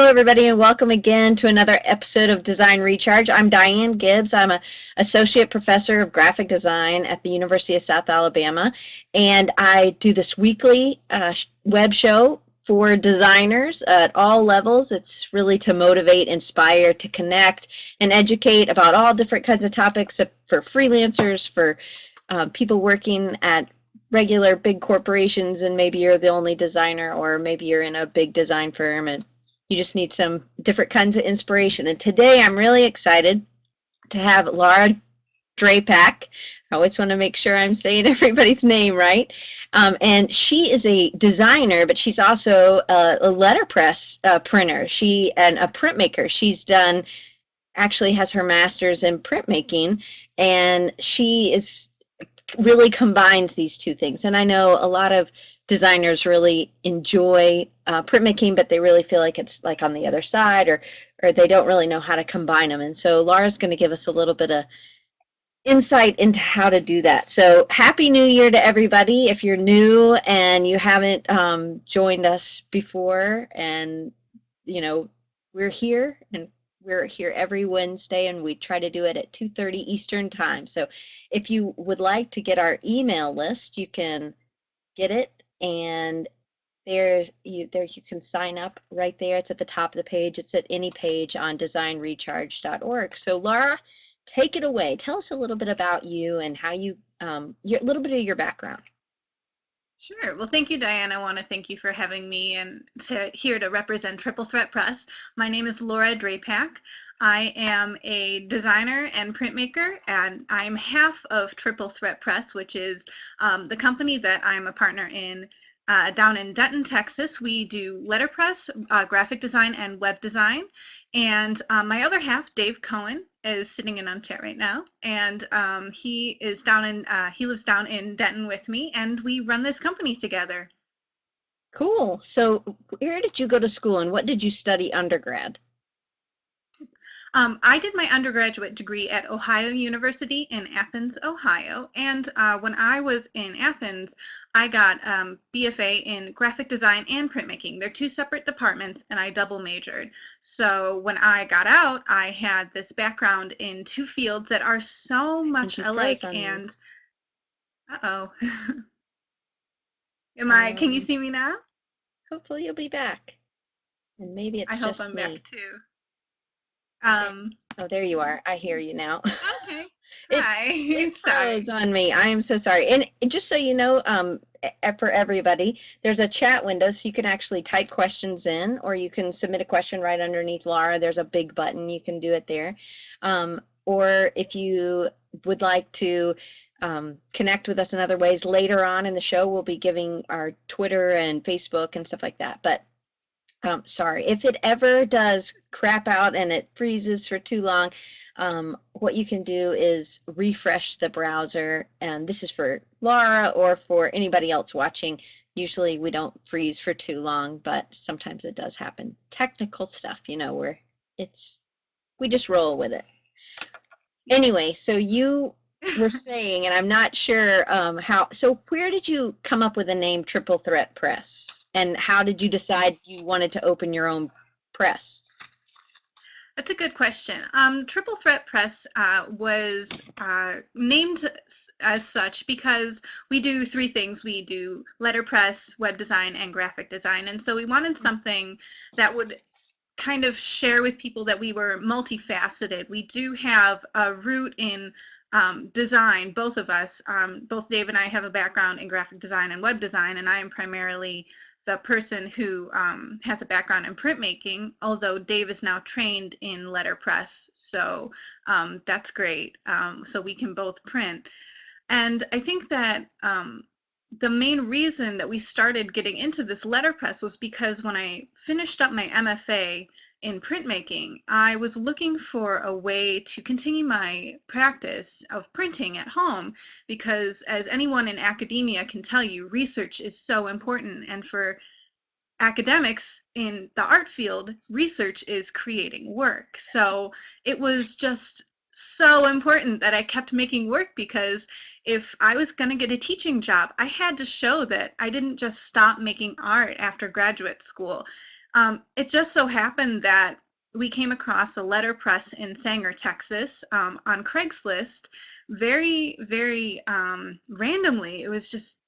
everybody, and welcome again to another episode of Design Recharge. I'm Diane Gibbs. I'm an associate professor of graphic design at the University of South Alabama, and I do this weekly web show for designers at all levels. It's really to motivate, inspire, to connect, and educate about all different kinds of topics for freelancers, for people working at regular big corporations, and maybe you're the only designer, or maybe you're in a big design firm and you just need some different kinds of inspiration. And today I'm really excited to have Laura Drapac. I always want to make sure I'm saying everybody's name right. And she is a designer, but she's also a letterpress printer. And a printmaker. She's done, actually has her master's in printmaking, and she is really combines these two things. And I know a lot of designers really enjoy printmaking, but they really feel like it's like on the other side, or they don't really know how to combine them. And so Laura's going to give us a little bit of insight into how to do that. So happy New Year to everybody. If you're new and you haven't joined us before, and we're here, and we're here every Wednesday, and we try to do it at 2:30 Eastern time. So if you would like to get our email list, you can get it, and there you can sign up right there. It's at the top of the page. It's at any page on designrecharge.org. So Laura, take it away. Tell us a little bit about you and how you a little bit of your background. Sure. Well, thank you, Diane. I want to thank you for having me and here to represent Triple Threat Press. My name is Laura Drapac. I am a designer and printmaker, and I'm half of Triple Threat Press, which is the company that I'm a partner in down in Denton, Texas. We do letterpress, graphic design, and web design. And my other half, Dave Cohen, is sitting in on chat right now, and he lives down in Denton with me, and we run this company together. Cool. So where did you go to school, and what did you study undergrad? I did my undergraduate degree at Ohio University in Athens, Ohio, and when I was in Athens, I got BFA in graphic design and printmaking. They're two separate departments, and I double majored. So when I got out, I had this background in two fields that are so I think much you froze alike, on me. and uh-oh. Can you Um, see me now? Hopefully you'll be back, and maybe I it's hope just I'm me. back too. There, Um, oh, there you are. I hear you now. okay. It Hi. it froze Sorry. on me. I am so sorry. And just so you know, for everybody, there's a chat window, so you can actually type questions in, or you can submit a question right underneath Laura. There's a big button. You can do it there. Or if you would like to connect with us in other ways later on in the show, we'll be giving our Twitter and Facebook and stuff like that. But sorry, if it ever does crap out and it freezes for too long, what you can do is refresh the browser. And this is for Laura or for anybody else watching. Usually we don't freeze for too long, but sometimes it does happen. Technical stuff, where it's, we just roll with it. Anyway, so you were saying, and I'm not sure so where did you come up with the name Triple Threat Press? And how did you decide you wanted to open your own press? That's a good question. Triple Threat Press was named as such because we do three things. We do letterpress, web design, and graphic design. And so we wanted something that would kind of share with people that we were multifaceted. We do have a root in design, both of us. Both Dave and I have a background in graphic design and web design, and I am primarily the person who has a background in printmaking, although Dave is now trained in letterpress, so that's great. So we can both print. And I think that the main reason that we started getting into this letterpress was because when I finished up my MFA in printmaking, I was looking for a way to continue my practice of printing at home because, as anyone in academia can tell you, research is so important. And for academics in the art field, research is creating work. So it was just so important that I kept making work because if I was going to get a teaching job, I had to show that I didn't just stop making art after graduate school. It just so happened that we came across a letterpress in Sanger, Texas, on Craigslist, very randomly. It was just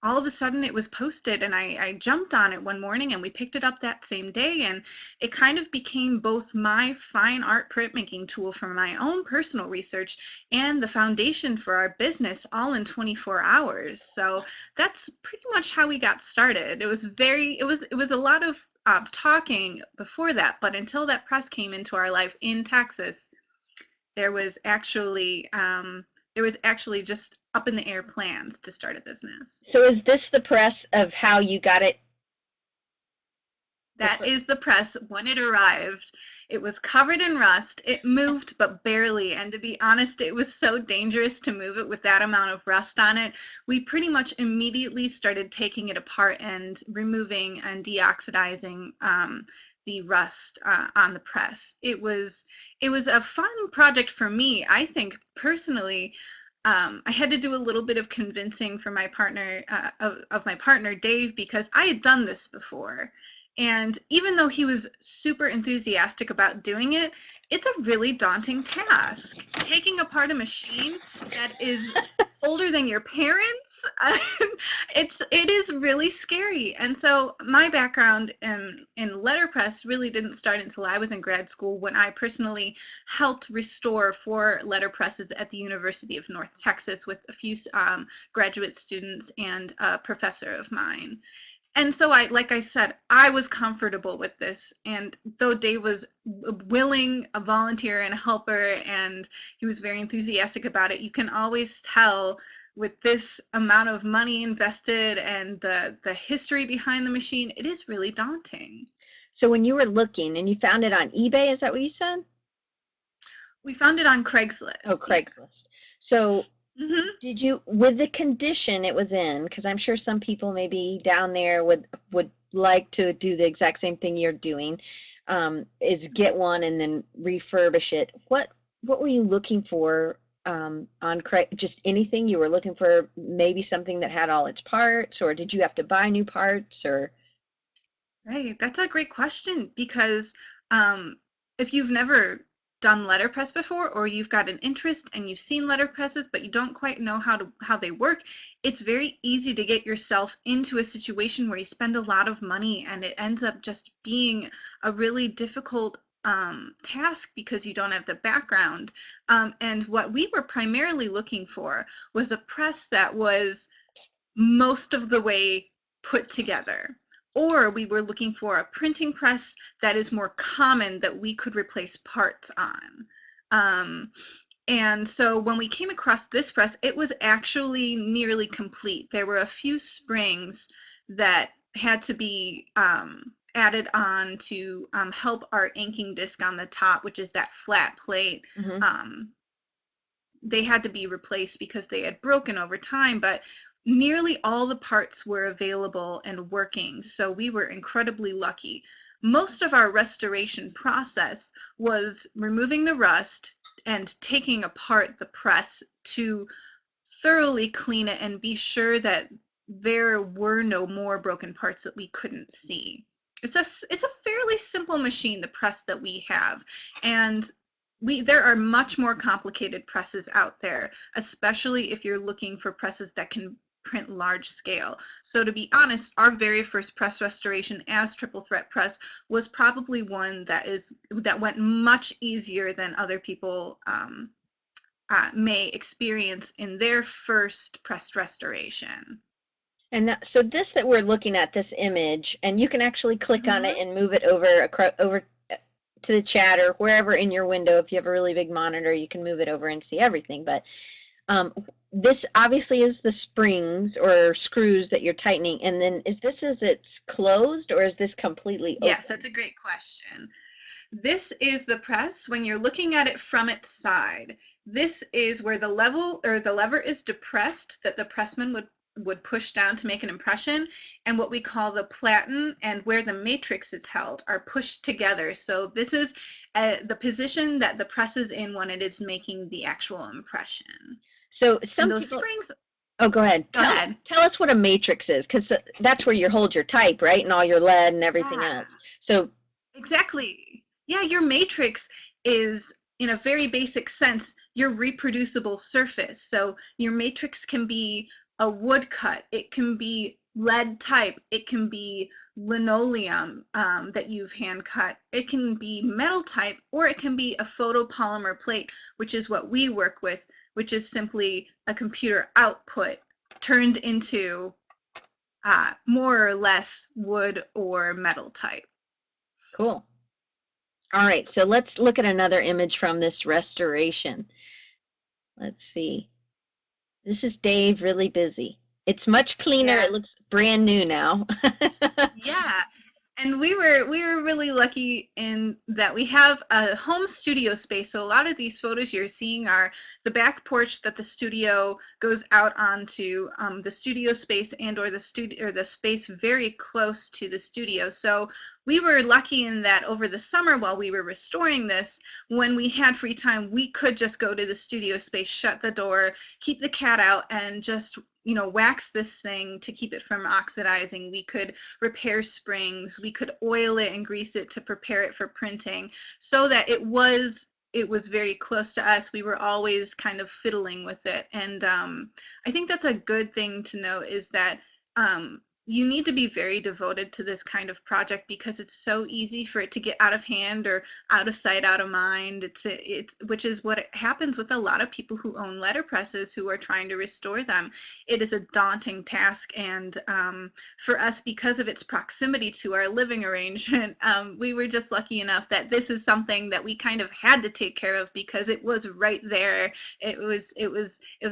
all of a sudden it was posted, and I jumped on it one morning, and we picked it up that same day, and it kind of became both my fine art printmaking tool for my own personal research and the foundation for our business, all in 24 hours. So that's pretty much how we got started. It was a lot of talking before that, but until that press came into our life in Texas, there was actually just up in the air plans to start a business. So is this the press of how you got it? That is the press when it arrived. It was covered in rust. It moved, but barely. And to be honest, it was so dangerous to move it with that amount of rust on it. We pretty much immediately started taking it apart and removing and deoxidizing the rust on the press. It was a fun project for me. I think personally, I had to do a little bit of convincing for my partner, of my partner Dave, because I had done this before. And even though he was super enthusiastic about doing it, it's a really daunting task. Taking apart a machine that is older than your parents, it is really scary. And so my background in letterpress really didn't start until I was in grad school, when I personally helped restore 4 letterpresses at the University of North Texas with a few graduate students and a professor of mine. And so like I said, I was comfortable with this. And though Dave was willing, a volunteer and a helper, and he was very enthusiastic about it, you can always tell with this amount of money invested and the history behind the machine, it is really daunting. So when you were looking and you found it on eBay, is that what you said? We found it on Oh, Craigslist, yeah. Craigslist. So Hmm. did you, with the condition it was in, because I'm sure some people maybe down there would like to do the exact same thing you're doing, is get one and then refurbish it. What were you looking for on Craig? Just anything you were looking for? Maybe something that had all its parts, or did you have to buy new parts, or? Right, that's a great question, because um, if you've never done letterpress before, or you've got an interest and you've seen letterpresses but you don't quite know how they work, it's very easy to get yourself into a situation where you spend a lot of money and it ends up just being a really difficult task because you don't have the background. And what we were primarily looking for was a press that was most of the way put together. Or we were looking for a printing press that is more common that we could replace parts on. Um, and so when we came across this press, it was actually nearly complete. There were a few springs that had to be added on to help our inking disc on the top, which is that flat plate. Mhm. Um, they had to be replaced because they had broken over time, but nearly all the parts were available and working, so we were incredibly lucky. Most of our restoration process was removing the rust and taking apart the press to thoroughly clean it and be sure that there were no more broken parts that we couldn't see. It's a fairly simple machine, the press that we have, and there are much more complicated presses out there, especially if you're looking for presses that can print large scale. So to be honest, our very first press restoration as triple threat press was probably one that went much easier than other people may experience in their first pressed restoration. And so this that we're looking at, this image, and you can actually click on it Hmm. and move it over to the chat or wherever in your window. If you have a really big monitor, you can move it over and see everything. But um, this obviously is the springs or screws that you're tightening. And then is this as it's closed, or is this completely Yes, open? that's a great question. This is the press when you're looking at it from its side. This is where the lever is depressed that the pressman would push down to make an impression, and what we call the platen and where the matrix is held are pushed together. So this is the position that the press is in when it is making the actual impression. So And some those people, springs. Oh, go ahead. Go ahead. Tell us what a matrix is, because that's where you hold your type, right? And all your lead and everything Yeah. else. So, Exactly. Yeah, your matrix is, in a very basic sense, your reproducible surface. So your matrix can be a woodcut, it can be lead type, it can be linoleum that you've hand cut, it can be metal type, or it can be a photopolymer plate, which is what we work with, which is simply a computer output turned into more or less wood or metal type. cool. All right, so let's look at another image from this restoration. Let's see. This is Dave really busy. It's much cleaner. It looks Yes. brand new now. Yeah. And we were really lucky in that we have a home studio space. So a lot of these photos you're seeing are the back porch that the studio goes out onto, the studio space and or the studio or the space very close to the studio. So we were lucky in that over the summer while we were restoring this, when we had free time, we could just go to the studio space, shut the door, keep the cat out, and just wax this thing to keep it from oxidizing. We could repair springs, we could oil it and grease it to prepare it for printing, so that it was very close to us. We were always kind of fiddling with it. And I think that's a good thing to know, is that you need to be very devoted to this kind of project, because it's so easy for it to get out of hand or out of sight, out of mind. It's which is what happens with a lot of people who own letterpresses who are trying to restore them. It is a daunting task, and for us, because of its proximity to our living arrangement, we were just lucky enough that this is something that we kind of had to take care of, because it was right there. It was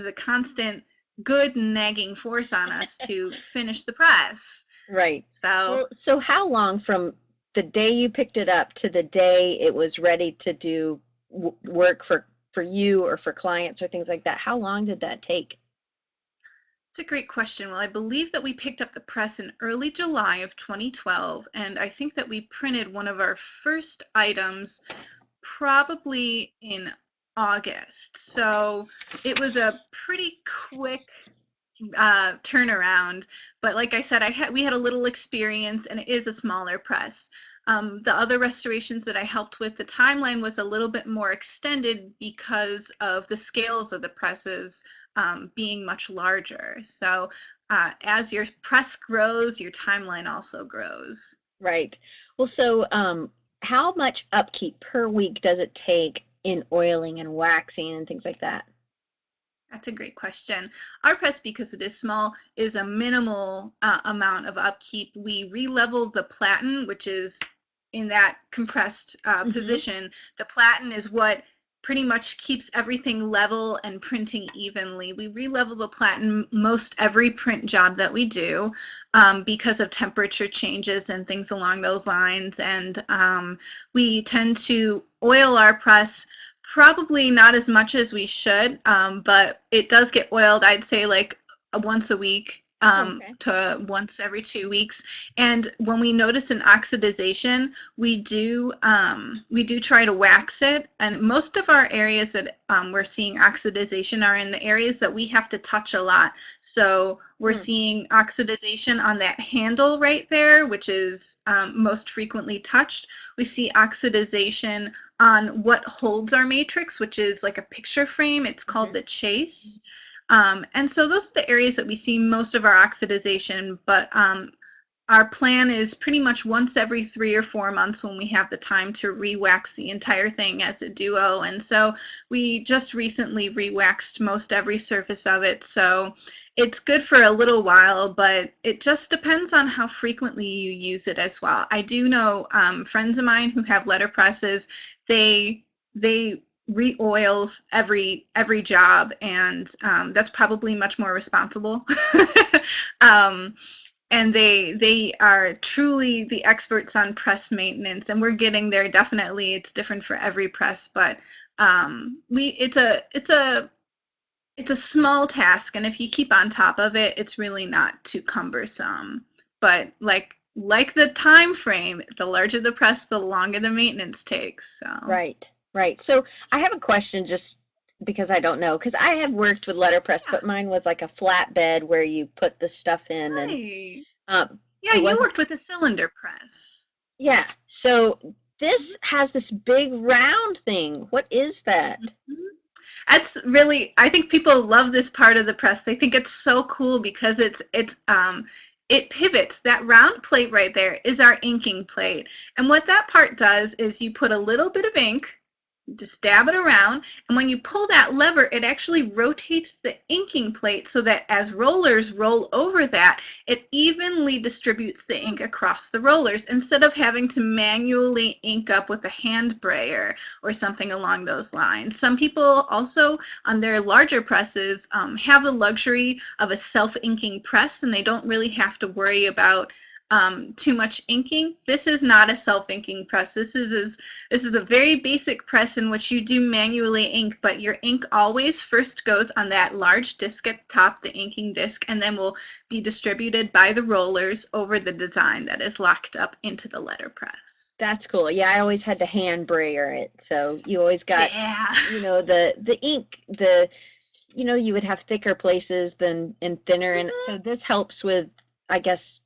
a constant good nagging force on us to finish the press. Right. So Well, so how long from the day you picked it up to the day it was ready to do work for you or for clients or things like that? How long did that take? it's a great question. Well, I believe that we picked up the press in early July of 2012, and I think that we printed one of our first items probably in August. So it was a pretty quick turnaround. But like I said, we had a little experience, and it is a smaller press. The other restorations that I helped with, the timeline was a little bit more extended because of the scales of the presses being much larger. So as your press grows, your timeline also grows. Right. Well, so how much upkeep per week does it take in oiling and waxing and things like that? That's a great question. Our press, because it is small, is a minimal amount of upkeep. We re-level the platen, which is in that compressed Hmm. position. The platen is what pretty much keeps everything level and printing evenly. We re-level the platen most every print job that we do, because of temperature changes and things along those lines. And we tend to oil our press. Probably not as much as we should, but it does get oiled, I'd say, like once a week, Okay. to once every 2 weeks. And when we notice an oxidization, we do try to wax it. And most of our areas that we're seeing oxidization are in the areas that we have to touch a lot. So we're Mm. seeing oxidization on that handle right there, which is most frequently touched. We see oxidization on what holds our matrix, which is like a picture frame. It's called Hmm. the chase. And so those are the areas that we see most of our oxidization, but our plan is pretty much once every 3 or 4 months, when we have the time to re-wax the entire thing as a duo. And so we just recently re-waxed most every surface of it. So it's good for a little while, but it just depends on how frequently you use it as well. I do know friends of mine who have letterpresses. They re-oil every job, and that's probably much more responsible. um, and they are truly the experts on press maintenance, and we're getting there. Definitely, it's different for every press, but we it's a small task, and if you keep on top of it, it's really not too cumbersome. But like the time frame, the larger the press, the longer the maintenance takes. So Right. Right. So I have a question just because I don't know. Because I have worked with letterpress, Yeah, but mine was like a flatbed where you put the stuff in, and right. um, Yeah, it you wasn't. worked with a cylinder press. Yeah. So Mhm, this has this big round thing. What is that? mhm. That's really, I think people love this part of the press. They think it's so cool because it pivots. That round plate right there is our inking plate. And what that part does is you put a little bit of ink, just dab it around, and when you pull that lever, it actually rotates the inking plate so that as rollers roll over that, it evenly distributes the ink across the rollers instead of having to manually ink up with a hand brayer or something along those lines. Some people also on their larger presses have the luxury of a self-inking press, and they don't really have to worry about too much inking. This is not a self-inking press. This is a very basic press in which you do manually ink, but your ink always first goes on that large disc at the top, the inking disc, and then will be distributed by the rollers over the design that is locked up into the letterpress. That's cool. Yeah, I always had to hand brayer it. So you always got, Yeah. the ink, you would have thicker places than and thinner, and so this helps with, I guess,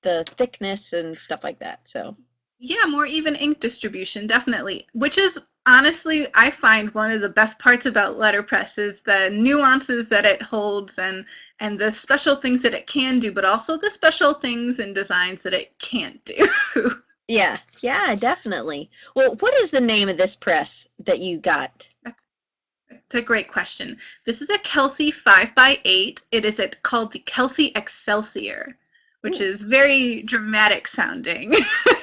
the thickness and stuff like that. So Yeah, more even ink distribution, definitely. Which is honestly, I find one of the best parts about letterpress is the nuances that it holds and the special things that it can do, but also the special things and designs that it can't do. yeah, yeah, definitely. Well, what is the name of this press that you got? That's It's a great question. This is a Kelsey 5x8. It is called the Kelsey Excelsior, which Ooh. is very dramatic sounding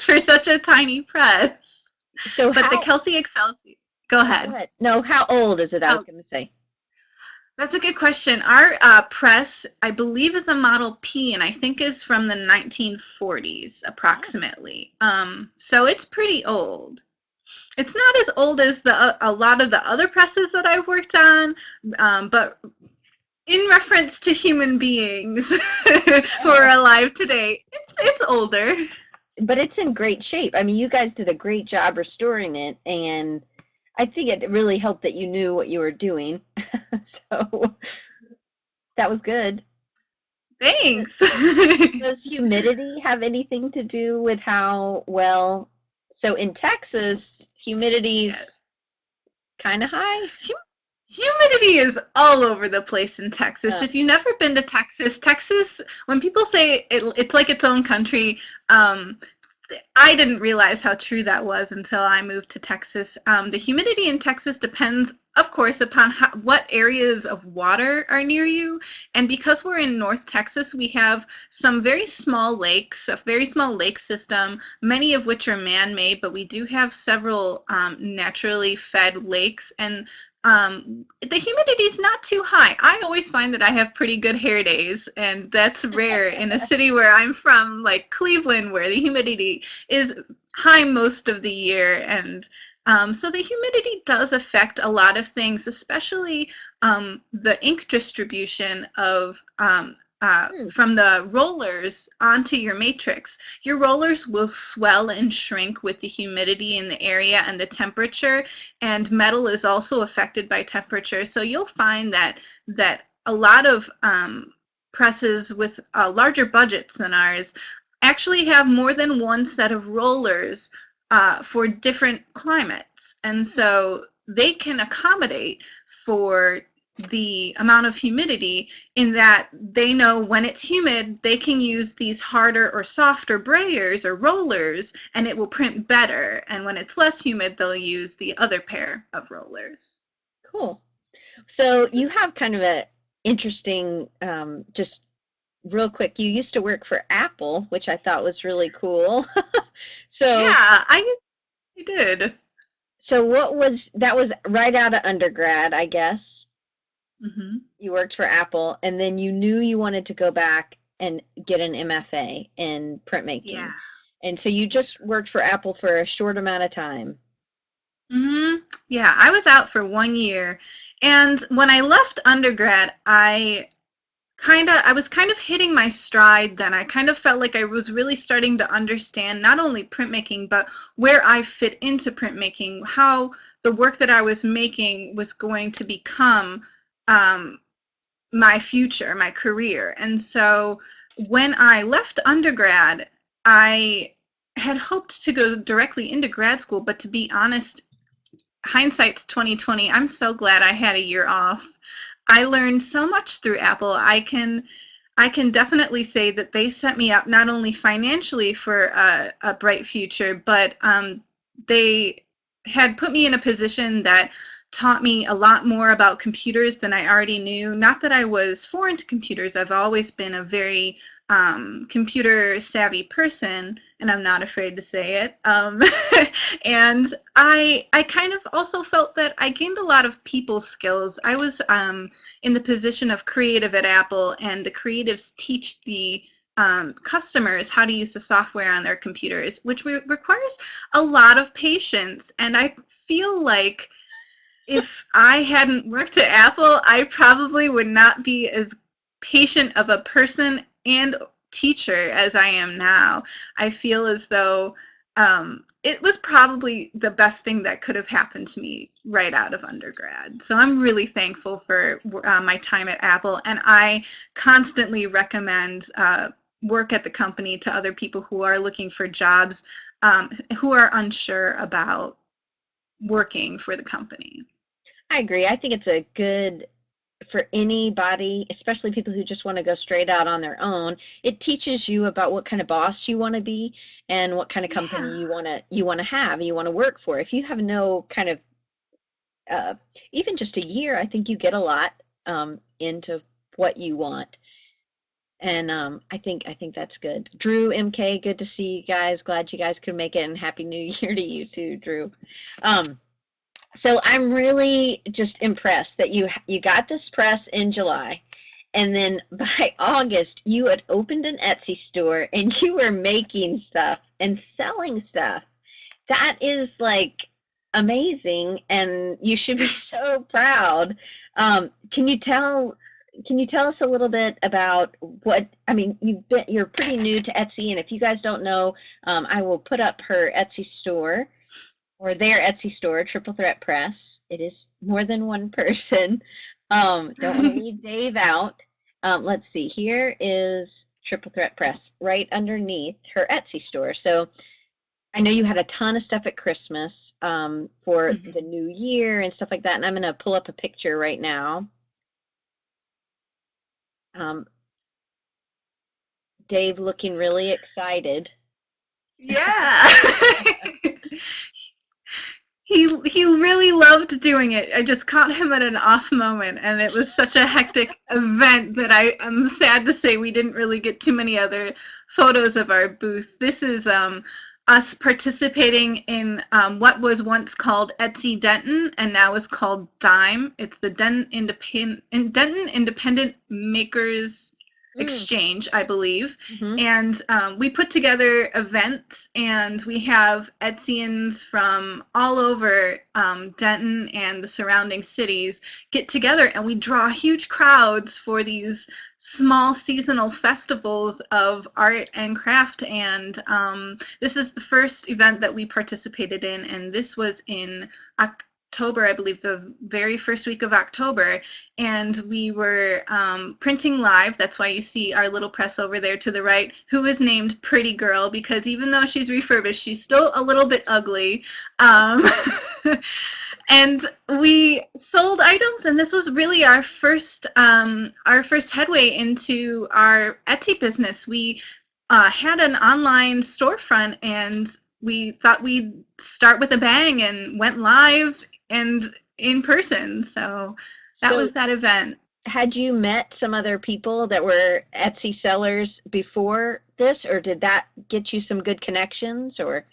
for such a tiny press. So But the how, Kelsey Excelsior, go oh, go ahead. ahead. No, how old is it? I was Oh, going to say. that's a good question. Our press, I believe, is a Model P, and I think is from the 1940s, Oh, approximately. So it's pretty old. It's not as old as a lot of the other presses that I've worked on, but in reference to human beings who are alive today, it's older. but it's in great shape. I mean, you guys did a great job restoring it, and I think it really helped that you knew what you were doing. So that was good. Thanks. Does humidity have anything to do with how well? So in Texas, humidity's Yes. kind of high. Humidity is all over the place in Texas. Uh, If you've never been to Texas, when people say it's like its own country, um, I didn't realize how true that was until I moved to Texas. The humidity in Texas depends, of course, upon what areas of water are near you. And because we're in North Texas, we have some very small lakes, a very small lake system, many of which are man-made, but we do have several naturally fed lakes. And the humidity is not too high. I always find that I have pretty good hair days, and that's rare in a city where I'm from, like Cleveland, where the humidity is high most of the year. And so the humidity does affect a lot of things, especially the ink distribution hmm, from the rollers onto your matrix. Your rollers will swell and shrink with the humidity in the area and the temperature, and metal is also affected by temperature. So you'll find that a lot of presses with larger budgets than ours actually have more than one set of rollers for different climates. And so they can accommodate for the amount of humidity in that they know when it's humid, they can use these harder or softer brayers or rollers and it will print better. And when it's less humid, they'll use the other pair of rollers. cool. So you have kind of a interesting, just real quick. You used to work for Apple, which I thought was really cool. Yeah, So, I did. so what was that? Was right out of undergrad, I guess. Hmm. You worked for Apple, and then you knew you wanted to go back and get an MFA in Yeah. printmaking. And so you just worked for Apple for a short amount of time. Hmm. Yeah, I was out for 1 year. And when I left undergrad, I I was kind of hitting my stride then. I kind of felt like I was really starting to understand not only printmaking, but where I fit into printmaking, how the work that I was making was going to become um, my future, my career. And so when I left undergrad, I had hoped to go directly into grad school, but to be honest, hindsight's 2020. I'm so glad I had a year off. I learned so much through Apple. I can definitely say that they set me up not only financially for a bright future, but they had put me in a position that taught me a lot more about computers than I already knew. Not that I was foreign to computers, I've always been a very computer savvy person, and I'm not afraid to say it. And I kind of also felt that I gained a lot of people skills. I was in the position of creative at Apple, and the creatives teach the customers how to use the software on their computers, which requires a lot of patience. And I feel like if I hadn't worked at Apple, I probably would not be as patient of a person and teacher as I am now. I feel as though it was probably the best thing that could have happened to me right out of undergrad. So I'm really thankful for my time at Apple, and I constantly recommend work at the company to other people who are looking for jobs, who are unsure about working for the company. I agree. I think it's a good for anybody, especially people who just want to go straight out on their own. It teaches you about what kind of boss you want to be and what kind of company Yeah. you want to have, you want to work for. If you have no kind of uh, even just a year, I think you get a lot into what you want. And I think that's good. Drew, MK, good to see you guys. Glad you guys could make it, and happy New Year to you too, Drew. Um, so I'm really just impressed that you got this press in July, and then by August you had opened an Etsy store and you were making stuff and selling stuff. That is like amazing, and you should be so proud. Can you tell us a little bit about what, I mean, you're pretty new to Etsy, and if you guys don't know, I will put up her Etsy store or their Etsy store, Triple Threat Press. It is more than one person. Don't want to leave Dave out. Let's see, here is Triple Threat Press right underneath her Etsy store. So I know you had a ton of stuff at Christmas for the Mhm. new year and stuff like that. And I'm going to pull up a picture right now. Um, Dave looking really excited. Yeah. He really loved doing it. I just caught him at an off moment, and it was such a hectic event that I'm sad to say we didn't really get too many other photos of our booth. This is us participating in what was once called Etsy Denton and now is called Dime. It's the Denton Independent Makers Mm, Exchange, I believe. hmm. And we put together events, and we have Etsyans from all over Denton and the surrounding cities get together, and we draw huge crowds for these small seasonal festivals of art and craft. And this is the first event that we participated in, and this was in October, I believe, the very first week of October, and we were printing live. That's why you see our little press over there to the right, who is named Pretty Girl, because even though she's refurbished, she's still a little bit ugly. Um, and we sold items, and this was really our first headway into our Etsy business. We had an online storefront, and we thought we'd start with a bang and went live and in person. So that So was that event. had you met some other people that were Etsy sellers before this, or did that get you some good connections, or?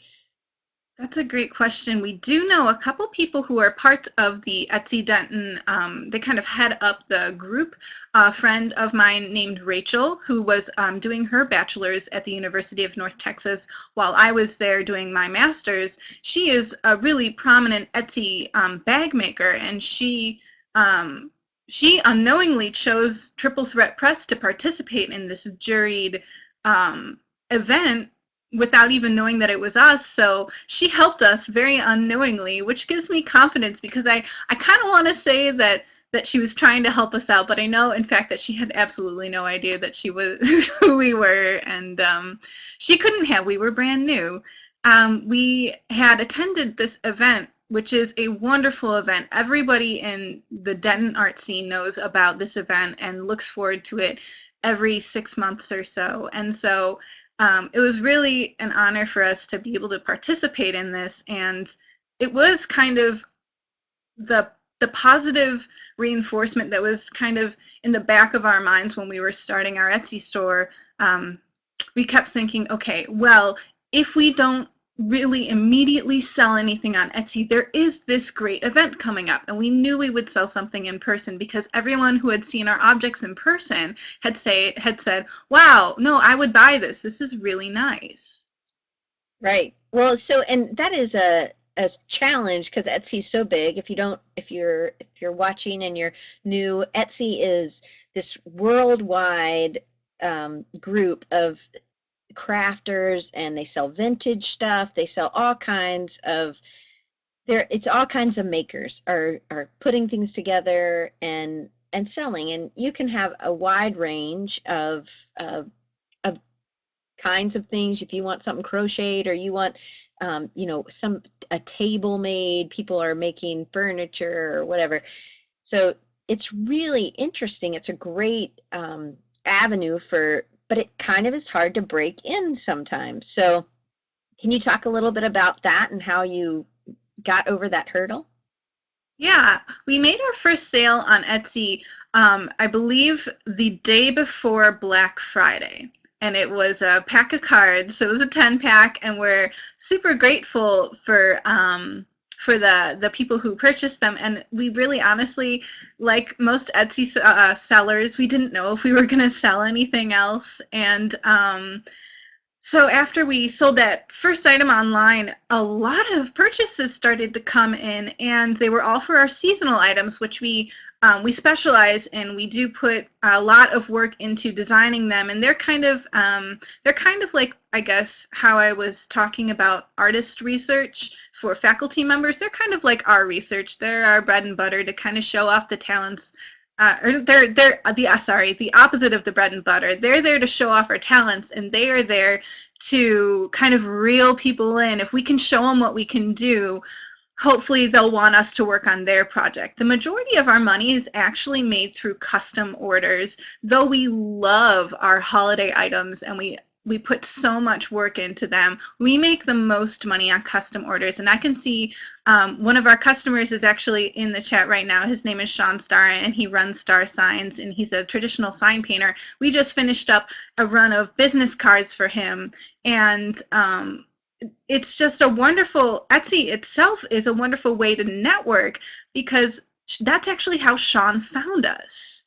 That's a great question. We do know a couple people who are part of the Etsy Denton. They kind of head up the group. A friend of mine named Rachel, who was doing her bachelor's at the University of North Texas while I was there doing my master's. She is a really prominent Etsy bag maker, and she she unknowingly chose Triple Threat Press to participate in this juried um, event without even knowing that it was us. So she helped us very unknowingly, which gives me confidence because I kind of want to say that she was trying to help us out, but I know in fact that she had absolutely no idea that she was who we were, and she couldn't have. We were brand new. We had attended this event, which is a wonderful event. Everybody in the Denton art scene knows about this event and looks forward to it every 6 months or so. And so it was really an honor for us to be able to participate in this. And it was kind of the the positive reinforcement that was kind of in the back of our minds when we were starting our Etsy store. We kept thinking, okay, well, if we don't really immediately sell anything on Etsy, there is this great event coming up. And we knew we would sell something in person because everyone who had seen our objects in person had said, wow, no, I would buy this. This is really nice. Right. Well, so and that is a challenge because Etsy's so big. If you're watching and you're new, Etsy is this worldwide group of crafters, and they sell vintage stuff. They sell all kinds of there. It's all kinds of makers are putting things together and selling, and you can have a wide range of kinds of things. If you want something crocheted or you want, some a table made, people are making furniture or whatever. So it's really interesting. It's a great avenue but it kind of is hard to break in sometimes. So can you talk a little bit about that and how you got over that hurdle? Yeah, we made our first sale on Etsy, I believe the day before Black Friday. And it was a pack of cards. So it was a 10 pack, and we're super grateful for the people who purchased them. And we really honestly, like most Etsy sellers, we didn't know if we were going to sell anything else. And so after we sold that first item online, a lot of purchases started to come in, and they were all for our seasonal items, which we specialize in. We do put a lot of work into designing them, and they're kind of like, I guess, how I was talking about artist research for faculty members. They're kind of like our research. They're our bread and butter to kind of show off the talents, or they're the opposite of the bread and butter. They're there to show off our talents, and they are there to kind of reel people in. If we can show them what we can do, hopefully they'll want us to work on their project. The majority of our money is actually made through custom orders, though we love our holiday items and we put so much work into them. We make the most money on custom orders, and I can see one of our customers is actually in the chat right now. His name is Sean Starr, and he runs Star Signs, and he's a traditional sign painter. We just finished up a run of business cards for him, and it's just a wonderful, Etsy itself is a wonderful way to network because that's actually how Sean found us.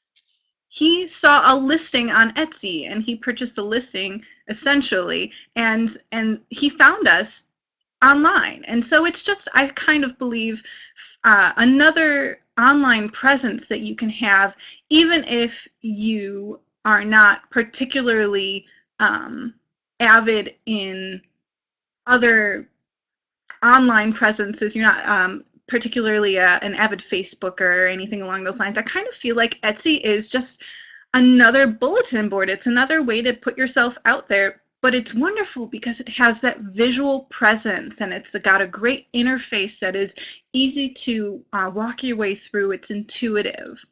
He saw a listing on Etsy and he purchased a listing essentially, and he found us online. And so it's just, I kind of believe, another online presence that you can have, even if you are not particularly avid in other online presences. You're not particularly an avid Facebooker or anything along those lines. I kind of feel like Etsy is just another bulletin board. It's another way to put yourself out there, but it's wonderful because it has that visual presence and it's got a great interface that is easy to walk your way through. It's intuitive.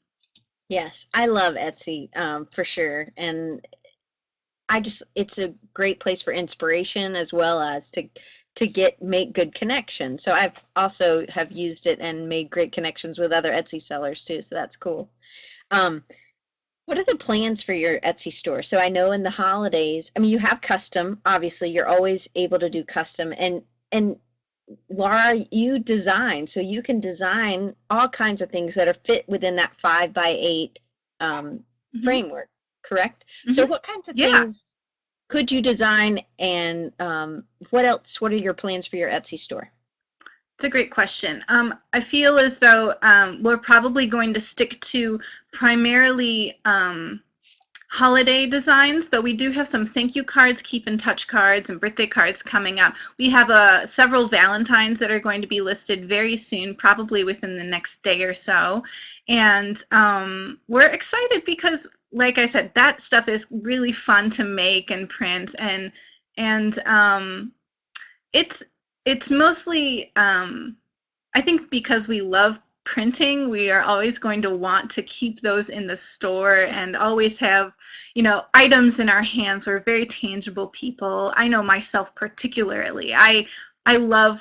Yes, I love Etsy for sure. And it's a great place for inspiration as well as to make good connections. So I've also have used it and made great connections with other Etsy sellers too. So that's cool. Um, what are the plans for your Etsy store? So I know in the holidays, I mean, you have custom, obviously you're always able to do custom, and Laura, you design, so you can design all kinds of things that are fit within that 5 by 8 Hmm. framework, correct? So Hmm. what kinds of Yeah. things could you design, and what else? What are your plans for your Etsy store? It's a great question. I feel as though we're probably going to stick to primarily holiday designs, though we do have some thank you cards, keep in touch cards, and birthday cards coming up. We have several Valentines that are going to be listed very soon, probably within the next day or so. And we're excited because, like I said, that stuff is really fun to make and print, and it's it's mostly I think because we love printing, we are always going to want to keep those in the store and always have, items in our hands. We're very tangible people. I know myself particularly. I love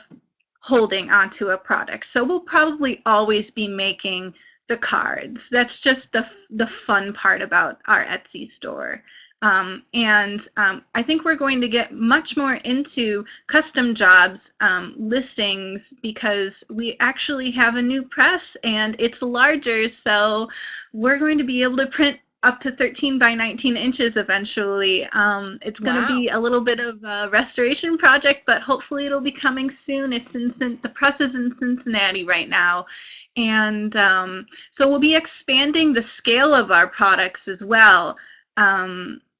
holding onto a product. So we'll probably always be making the cards. That's just the fun part about our Etsy store. And I think we're going to get much more into custom jobs listings because we actually have a new press and it's larger. So we're going to be able to print up to 13 by 19 inches eventually. It's going to Wow. be a little bit of a restoration project, but hopefully it'll be coming soon. The press is in Cincinnati right now. And so we'll be expanding the scale of our products as well.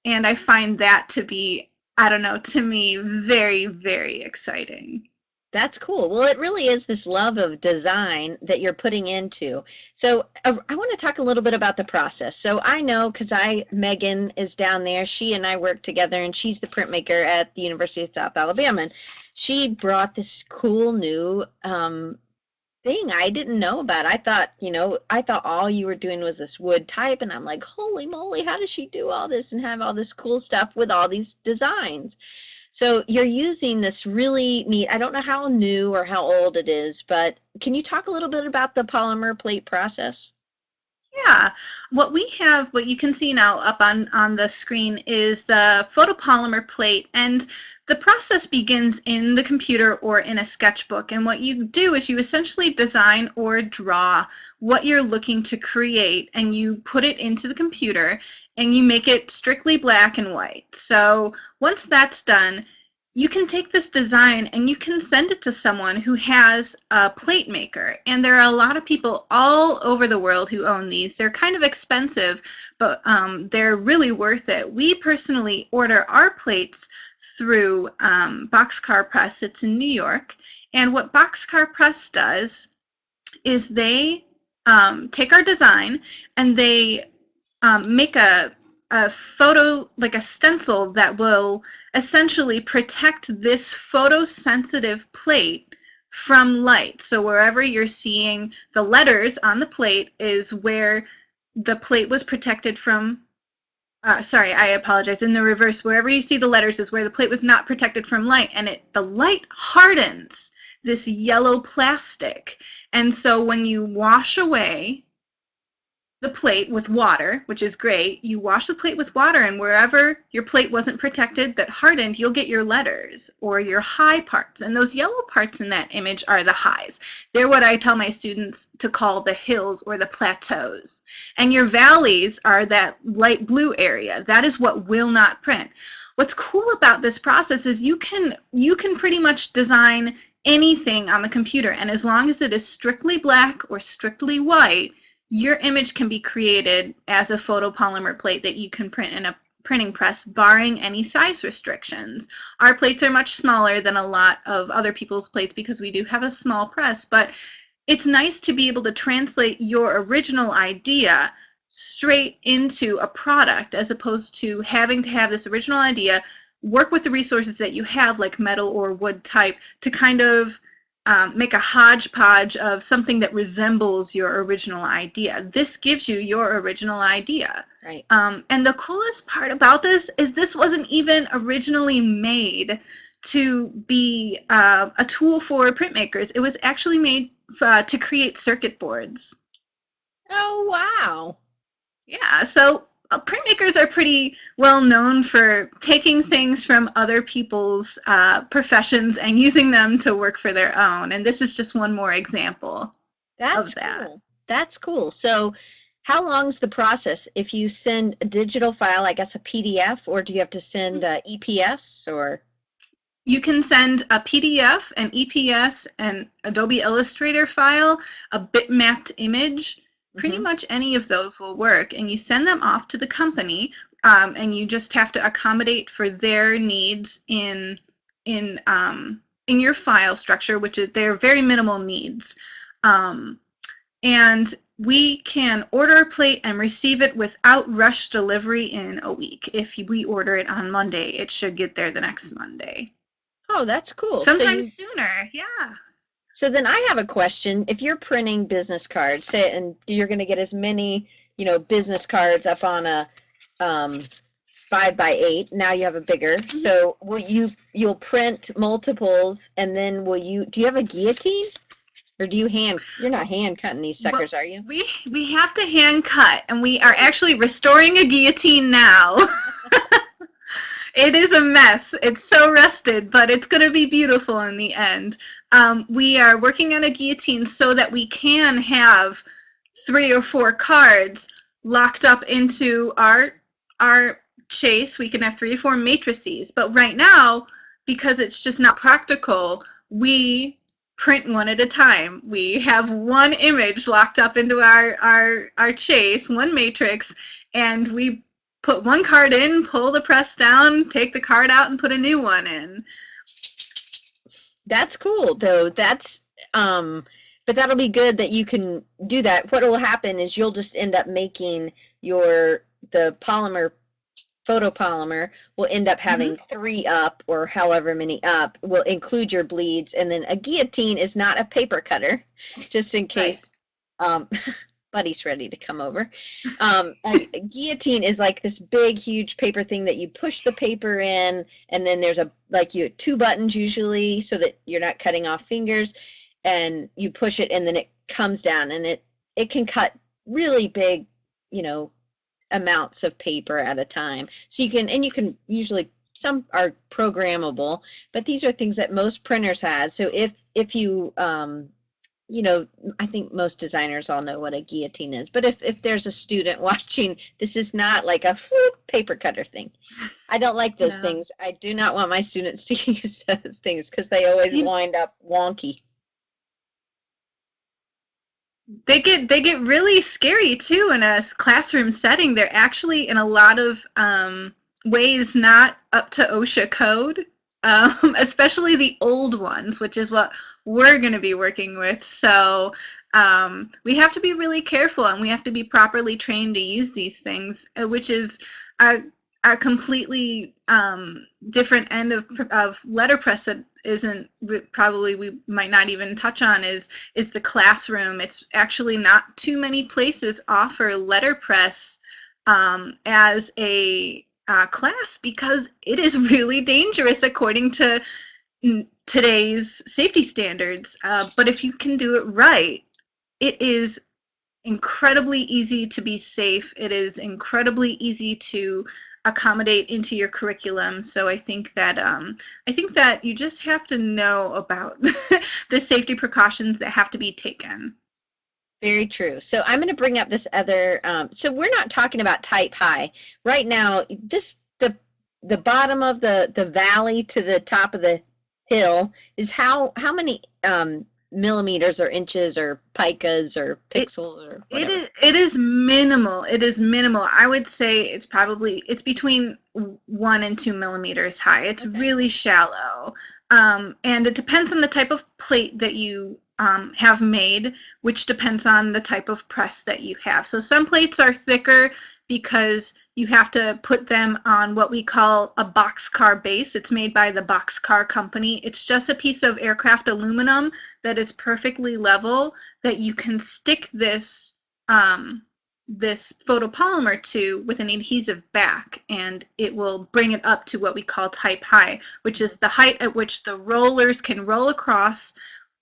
And I find that to be, I don't know, to me, very, very exciting. That's cool. Well, it really is this love of design that you're putting into. So I want to talk a little bit about the process. So I know because Megan is down there. She and I work together, and she's the printmaker at the University of South Alabama. And she brought this cool new thing I didn't know about. I thought all you were doing was this wood type, and I'm like, holy moly, how does she do all this and have all this cool stuff with all these designs? So you're using this really neat, I don't know how new or how old it is, but can you talk a little bit about the polymer plate process? Yeah, what you can see now up on the screen is the photopolymer plate, and the process begins in the computer or in a sketchbook. And what you do is you essentially design or draw what you're looking to create, and you put it into the computer, and you make it strictly black and white. So once that's done, you can take this design and you can send it to someone who has a plate maker. And there are a lot of people all over the world who own these. They're kind of expensive, but they're really worth it. We personally order our plates through Boxcar Press. It's in New York. And what Boxcar Press does is they take our design and they make a photo, like a stencil that will essentially protect this photosensitive plate from light. So wherever you're seeing the letters on the plate is where the plate was protected from. Sorry, I apologize. In the reverse, wherever you see the letters is where the plate was not protected from light, and the light hardens this yellow plastic. And so when you wash away the plate with water, which is great. You wash the plate with water, and wherever your plate wasn't protected that hardened, you'll get your letters or your high parts. And those yellow parts in that image are the highs. They're what I tell my students to call the hills or the plateaus. And your valleys are that light blue area. That is what will not print. What's cool about this process is you can pretty much design anything on the computer, and as long as it is strictly black or strictly white, your image can be created as a photopolymer plate that you can print in a printing press, barring any size restrictions. Our plates are much smaller than a lot of other people's plates because we do have a small press, but it's nice to be able to translate your original idea straight into a product as opposed to having to have this original idea, work with the resources that you have, like metal or wood type, to kind of make a hodgepodge of something that resembles your original idea. This gives you your original idea. Right. And the coolest part about this wasn't even originally made to be a tool for printmakers. It was actually made to create circuit boards. Oh, wow. Yeah, so printmakers are pretty well known for taking things from other people's professions and using them to work for their own. And this is just one more example That's of that. cool. That's cool. So how long's the process? If you send a digital file, I guess a PDF, or do you have to send EPS or? You can send a PDF, an EPS, an Adobe Illustrator file, a bitmapped image. Pretty Mm-hmm. much any of those will work, and you send them off to the company, and you just have to accommodate for their needs in in your file structure, which is they're very minimal needs. Um, and we can order a plate and receive it without rush delivery in a week. If we order it on Monday, it should get there the next Monday. Oh, that's cool. Sometimes sooner, yeah. So then I have a question. If you're printing business cards, say, and you're going to get as many, business cards up on a 5x8. Now you have a bigger. Mhm. So you'll print multiples, and then do you have a guillotine? Or you're not hand cutting these But suckers, are you? we have to hand cut, and we are actually restoring a guillotine now. It is a mess. It's so rusted, but it's going to be beautiful in the end. We are working on a guillotine so that we can have 3 or 4 cards locked up into our chase. We can have 3 or 4 matrices, but right now, because it's just not practical, we print one at a time. We have one image locked up into our chase, one matrix, and we put one card in, pull the press down, take the card out, and put a new one in. That's cool, though. But that'll be good that you can do that. What will happen is you'll just end up making the photopolymer will end up having Mm-hmm. 3 up or however many up, will include your bleeds, and then a guillotine is not a paper cutter, just in Right. case um, Buddy's ready to come over. A guillotine is like this big, huge paper thing that you push the paper in, and then there's you 2 buttons usually so that you're not cutting off fingers, and you push it, and then it comes down, and it can cut really big, you know, amounts of paper at a time. So you can usually, some are programmable, but these are things that most printers has. So if you I think most designers all know what a guillotine is, but if there's a student watching, this is not like a paper cutter thing. I don't like those No. things. I do not want my students to use those things because they always You, wind up wonky. they get really scary too in a classroom setting. They're actually in a lot of ways not up to OSHA code, especially the old ones, which is what we're going to be working with. So we have to be really careful, and we have to be properly trained to use these things, which is a, a completely different end of letterpress that isn't probably we might not even touch on is the classroom. It's actually not too many places offer letterpress as a class because it is really dangerous according to today's safety standards. But if you can do it right, it is incredibly easy to be safe. It is incredibly easy to accommodate into your curriculum. So I think that you just have to know about the safety precautions that have to be taken. Very true. So I'm going to bring up this other. So we're not talking about type high right now. The bottom of the valley to the top of the hill is how many millimeters or inches or picas or It pixels or it whatever. is it is minimal. It is minimal. I would say it's between 1 and 2 millimeters high. It's Okay. really shallow, and it depends on the type of plate that you have made, which depends on the type of press that you have. So some plates are thicker because you have to put them on what we call a boxcar base. It's made by the Boxcar company. It's just a piece of aircraft aluminum that is perfectly level that you can stick this photopolymer to with an adhesive back, and it will bring it up to what we call type high, which is the height at which the rollers can roll across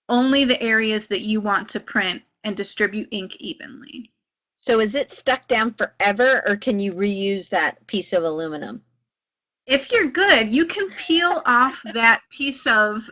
only the areas that you want to print and distribute ink evenly. So is it stuck down forever, or can you reuse that piece of aluminum? If you're good, you can peel off that piece of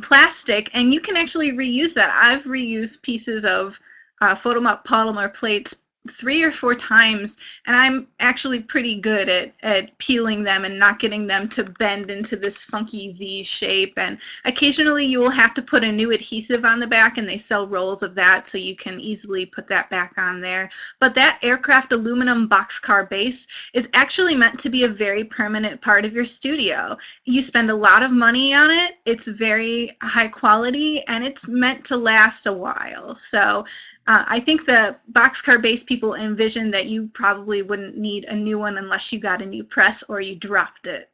plastic, and you can actually reuse that. I've reused pieces of photopolymer plates 3 or 4 times, and I'm actually pretty good at peeling them and not getting them to bend into this funky V shape. And occasionally you will have to put a new adhesive on the back, and they sell rolls of that, so you can easily put that back on there. But that aircraft aluminum boxcar base is actually meant to be a very permanent part of your studio. You spend a lot of money on it, it's very high quality, and it's meant to last a while. So I think the boxcar base people envision that you probably wouldn't need a new one unless you got a new press or you dropped it.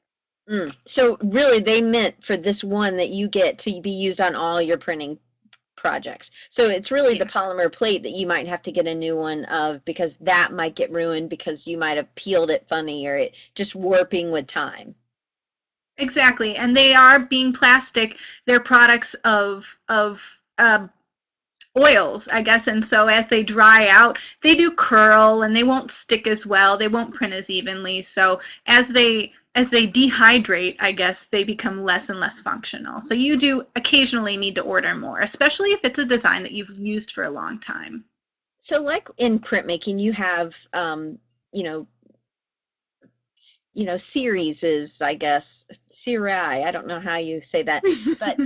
So really, they meant for this one that you get to be used on all your printing projects. So it's really the Yeah, polymer plate that you might have to get a new one of, because that might get ruined because you might have peeled it funny or it just warping with time. exactly. And they are, being plastic, they're products of oils, I guess. And so as they dry out, they do curl and they won't stick as well. They won't print as evenly. So as they dehydrate, I guess they become less and less functional. So you do occasionally need to order more, especially if it's a design that you've used for a long time. So like in printmaking, you have you know, series is, I guess, seri. I don't know how you say that, but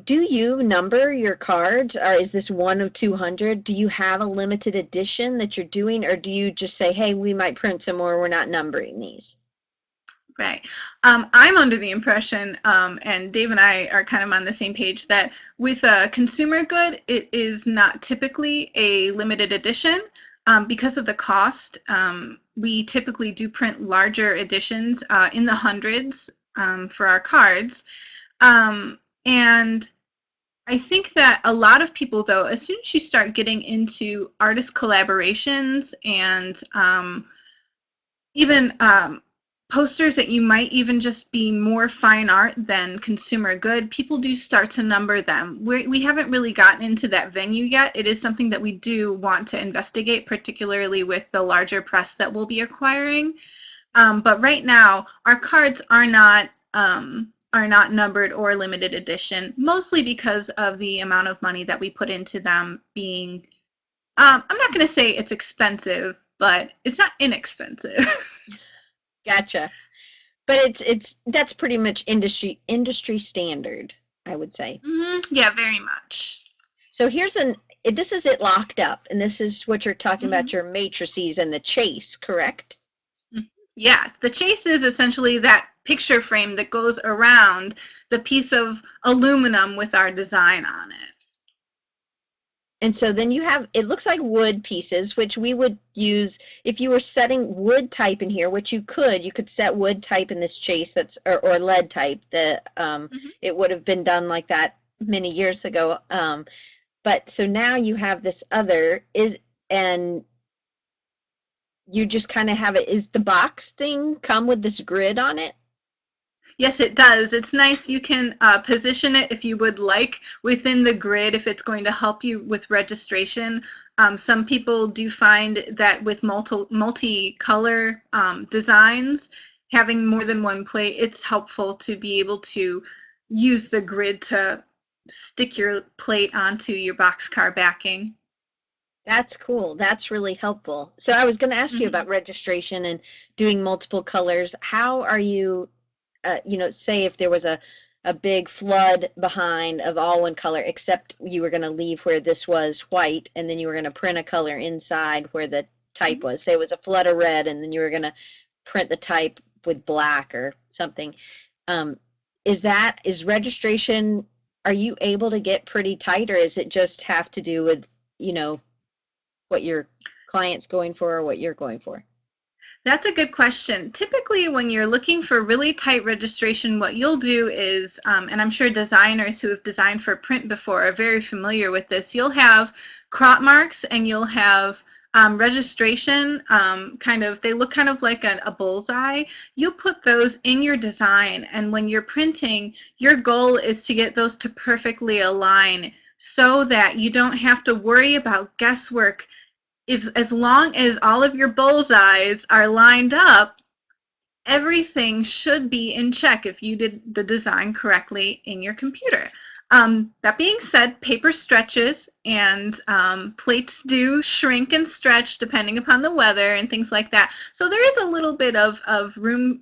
do you number your cards, or is this one of 200? Do you have a limited edition that you're doing, or do you just say, hey, we might print some more, we're not numbering these? Right. I'm under the impression, and Dave and I are kind of on the same page, that with a consumer good, it is not typically a limited edition because of the cost. We typically do print larger editions in the hundreds for our cards. And I think that a lot of people, though, as soon as you start getting into artist collaborations and even posters that you might even just be more fine art than consumer good, people do start to number them. We haven't really gotten into that venue yet. It is something that we do want to investigate, particularly with the larger press that we'll be acquiring. But right now, our cards are not numbered or limited edition, mostly because of the amount of money that we put into them being. I'm not going to say it's expensive, but it's not inexpensive. Gotcha. But it's that's pretty much industry standard, I would say. Yeah, very much. So this is it locked up, and this is what you're talking about, hmm your matrices and the chase, correct? Yes, the chase is essentially that picture frame that goes around the piece of aluminum with our design on it. And so then you have, it looks like wood pieces, which we would use if you were setting wood type in here, which you could set wood type in this chase or lead type. hmm It would have been done like that many years ago. But so now you have this and you just kind of have it. Is the box thing come with this grid on it? Yes, it does. It's nice. You can position it if you would like within the grid if it's going to help you with registration. Some people do find that with multi-color designs, having more than one plate, it's helpful to be able to use the grid to stick your plate onto your boxcar backing. That's cool. That's really helpful. So I was going to ask you hmm about registration and doing multiple colors. How are you, say if there was a big flood behind of all one color, except you were going to leave where this was white, and then you were going to print a color inside where the type was. Say it was a flood of red, and then you were going to print the type with black or something. Um, is registration, are you able to get pretty tight, or is it just have to do with, you know, what your client's going for or what you're going for? That's a good question. Typically, when you're looking for really tight registration, what you'll do is, and I'm sure designers who have designed for print before are very familiar with this, you'll have crop marks and you'll have registration, they look kind of like a bullseye. You'll put those in your design, and when you're printing, your goal is to get those to perfectly align so that you don't have to worry about guesswork. If as long as all of your bullseyes are lined up, everything should be in check if you did the design correctly in your computer. That being said, paper stretches and plates do shrink and stretch depending upon the weather and things like that. So there is a little bit of room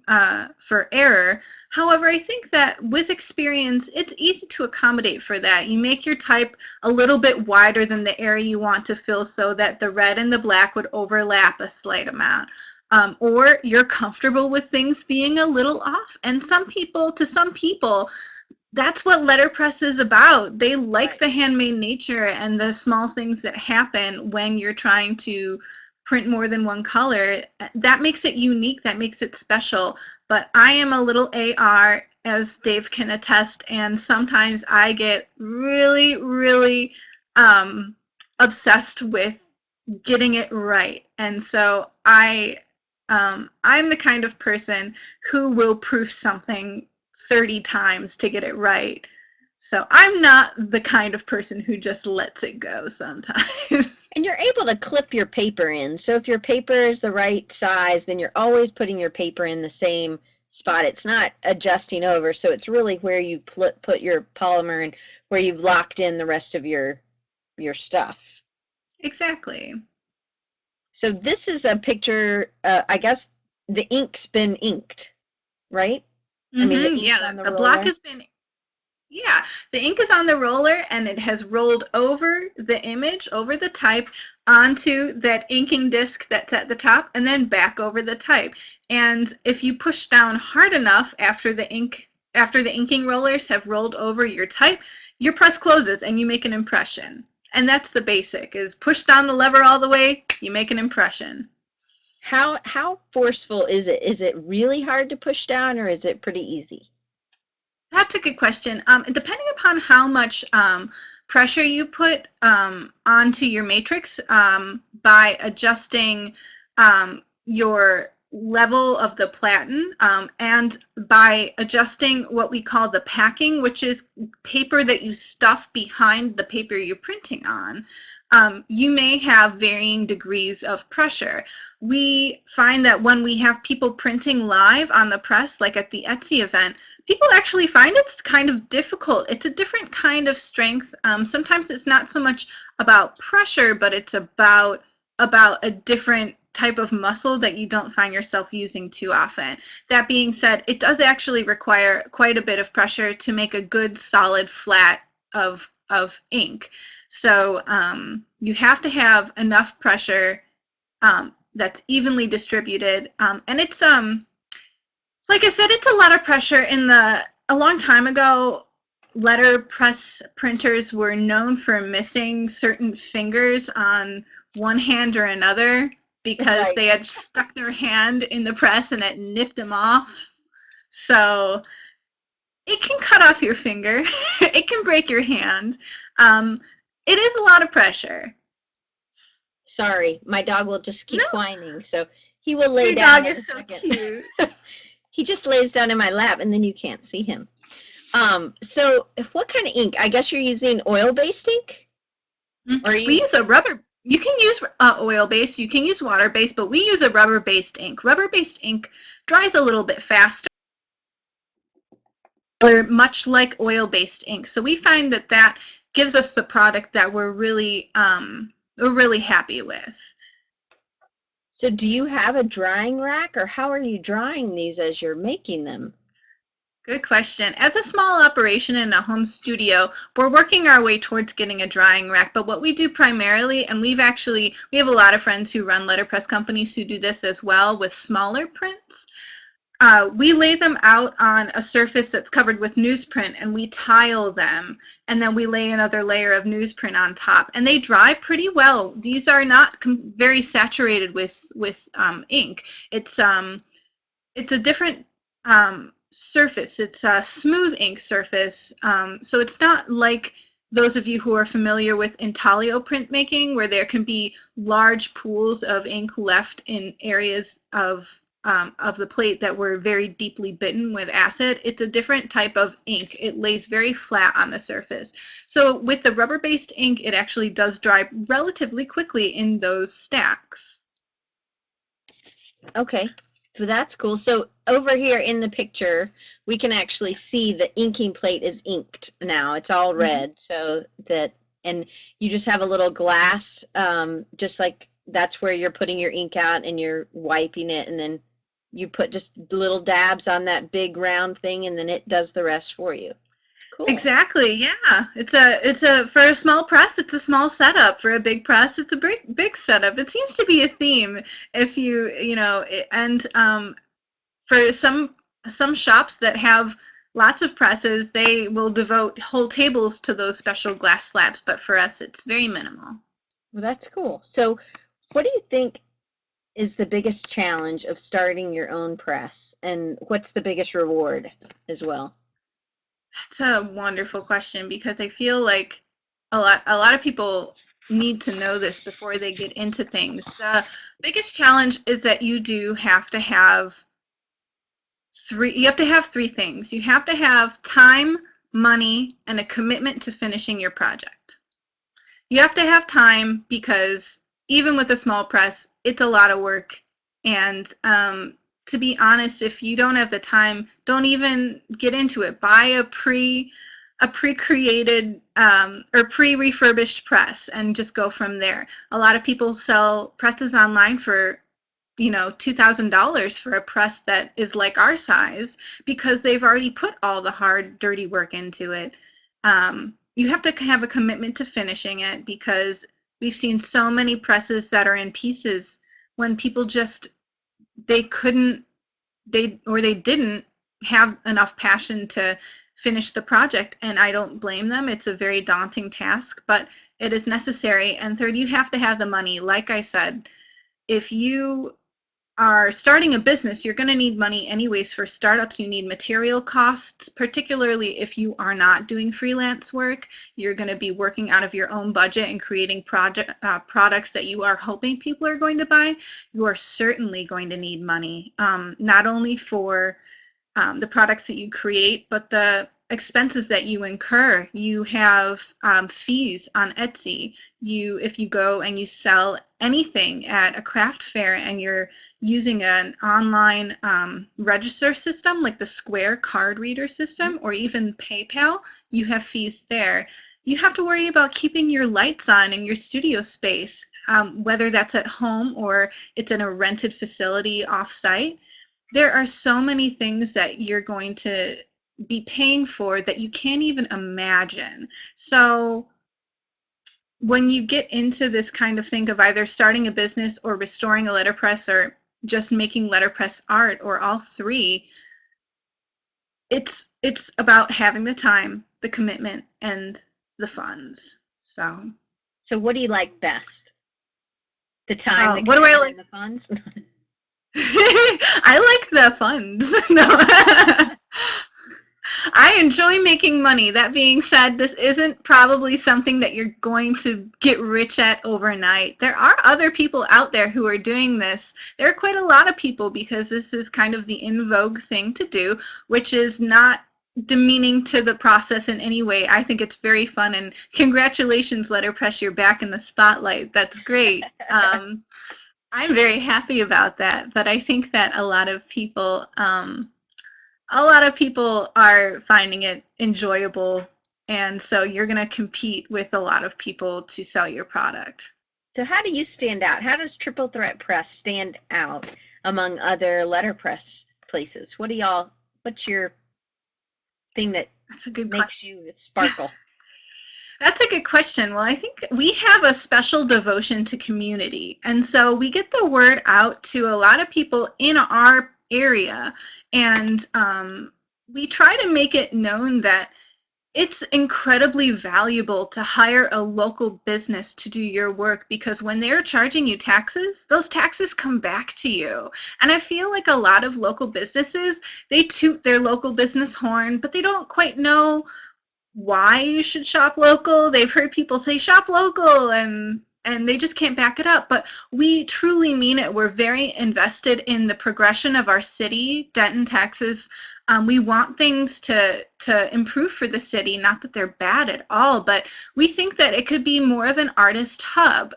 for error. However, I think that with experience, it's easy to accommodate for that. You make your type a little bit wider than the area you want to fill so that the red and the black would overlap a slight amount. Or you're comfortable with things being a little off. And to some people, that's what letterpress is about. They like Right. the handmade nature and the small things that happen when you're trying to print more than one color. That makes it unique, that makes it special. But I am a little AR, as Dave can attest, and sometimes I get really, really obsessed with getting it right. And so I'm the kind of person who will proof something 30 times to get it right. So I'm not the kind of person who just lets it go sometimes. And you're able to clip your paper in. So if your paper is the right size, then you're always putting your paper in the same spot. It's not adjusting over. So it's really where you put your polymer and where you've locked in the rest of your stuff. Exactly. So this is a picture, I guess the ink's been inked, right? I mean, the ink's Yeah, on the the block roller. has been. Yeah, the ink is on the roller and it has rolled over the image, over the type, onto that inking disc that's at the top, and then back over the type. And if you push down hard enough after the inking rollers have rolled over your type, your press closes and you make an impression. And that's the basic, is push down the lever all the way, you make an impression. How forceful is it? Is it really hard to push down or is it pretty easy? That's a good question. Depending upon how much pressure you put onto your matrix by adjusting your level of the platen and by adjusting what we call the packing, which is paper that you stuff behind the paper you're printing on, you may have varying degrees of pressure. We find that when we have people printing live on the press, like at the Etsy event, people actually find it's kind of difficult. It's a different kind of strength. Sometimes it's not so much about pressure, but it's about a different type of muscle that you don't find yourself using too often. That being said, it does actually require quite a bit of pressure to make a good solid flat of ink. So you have to have enough pressure that's evenly distributed, and it's like I said, it's a lot of pressure. A long time ago, letterpress printers were known for missing certain fingers on one hand or another because Right. they had stuck their hand in the press and it nipped them off. So it can cut off your finger. It can break your hand. Um, it is a lot of pressure. Sorry, my dog will just No, keep whining. So he will lay your down dog in a is so second. cute. He just lays down in my lap and then you can't see him. So what kind of ink? I guess you're using oil-based ink? Or are We you use a rubber. You can use oil-based, you can use water-based, but we use a rubber-based ink. Rubber-based ink dries a little bit faster, or much like oil-based ink. So we find that that gives us the product that we're really happy with. so do you have a drying rack or how are you drying these as you're making them? Good question. As a small operation in a home studio, we're working our way towards getting a drying rack. But what we do primarily, and we have a lot of friends who run letterpress companies who do this as well with smaller prints. We lay them out on a surface that's covered with newsprint and we tile them, and then we lay another layer of newsprint on top, and they dry pretty well. These are not very saturated with ink. It's a different surface. It's a smooth ink surface, so it's not like those of you who are familiar with intaglio printmaking, where there can be large pools of ink left in areas of the plate that were very deeply bitten with acid. It's a different type of ink. It lays very flat on the surface. So with the rubber-based ink, it actually does dry relatively quickly in those stacks. Okay. But that's cool. So over here in the picture, we can actually see the inking plate is inked now. It's all Mhm. red. So that, and you just have a little glass, just like that's where you're putting your ink out and you're wiping it, and then you put just little dabs on that big round thing, and then it does the rest for you. Cool. Exactly. Yeah. It's a for a small press, it's a small setup. For a big press, it's a big setup. It seems to be a theme if you know, and for some shops that have lots of presses, they will devote whole tables to those special glass slabs, but for us it's very minimal. Well, that's cool. So what do you think is the biggest challenge of starting your own press, and what's the biggest reward as well? That's a wonderful question because I feel like a lot of people need to know this before they get into things. The biggest challenge is that you have to have three things. You have to have time, money, and a commitment to finishing your project. You have to have time because even with a small press, it's a lot of work. And to be honest, if you don't have the time, don't even get into it. Buy a pre-created or pre-refurbished press and just go from there. A lot of people sell presses online for $2,000 for a press that is like our size because they've already put all the hard, dirty work into it. You have to have a commitment to finishing it because we've seen so many presses that are in pieces when people just they couldn't they didn't have enough passion to finish the project, and I don't blame them. It's a very daunting task, but it is necessary. And third, you have to have the money. Like I said, if you are starting a business, you're going to need money anyways. For startups, you need material costs, particularly if you are not doing freelance work. You're going to be working out of your own budget and creating products that you are hoping people are going to buy. You are certainly going to need money, not only for the products that you create, but the expenses that you incur. You have fees on Etsy. If you go and you sell anything at a craft fair and you're using an online register system like the Square card reader system or even PayPal, you have fees there. You have to worry about keeping your lights on in your studio space, whether that's at home or it's in a rented facility off-site. There are so many things that you're going to be paying for that you can't even imagine. So when you get into this kind of thing of either starting a business or restoring a letterpress or just making letterpress art or all three, it's about having the time, the commitment, and the funds. So, So what do you like best? The time, the what do I commitment, like? and the funds? I like the funds. No. I enjoy making money. That being said, this isn't probably something that you're going to get rich at overnight. There are other people out there who are doing this. There are quite a lot of people because this is kind of the in vogue thing to do, which is not demeaning to the process in any way. I think it's very fun, and congratulations, Letterpress, you're back in the spotlight. That's great. I'm very happy about that, but I think that a lot of people are finding it enjoyable, and so you're going to compete with a lot of people to sell your product. So how do you stand out? How does Triple Threat Press stand out among other letterpress places? What's your thing that That's a good question. makes you sparkle? That's a good question. Well, I think we have a special devotion to community. And so we get the word out to a lot of people in our area. And we try to make it known that it's incredibly valuable to hire a local business to do your work because when they're charging you taxes, those taxes come back to you. And I feel like a lot of local businesses, they toot their local business horn, but they don't quite know why you should shop local. They've heard people say shop local and they just can't back it up. But we truly mean it. We're very invested in the progression of our city, Denton, Texas. We want things to improve for the city. Not that they're bad at all, but we think that it could be more of an artist hub.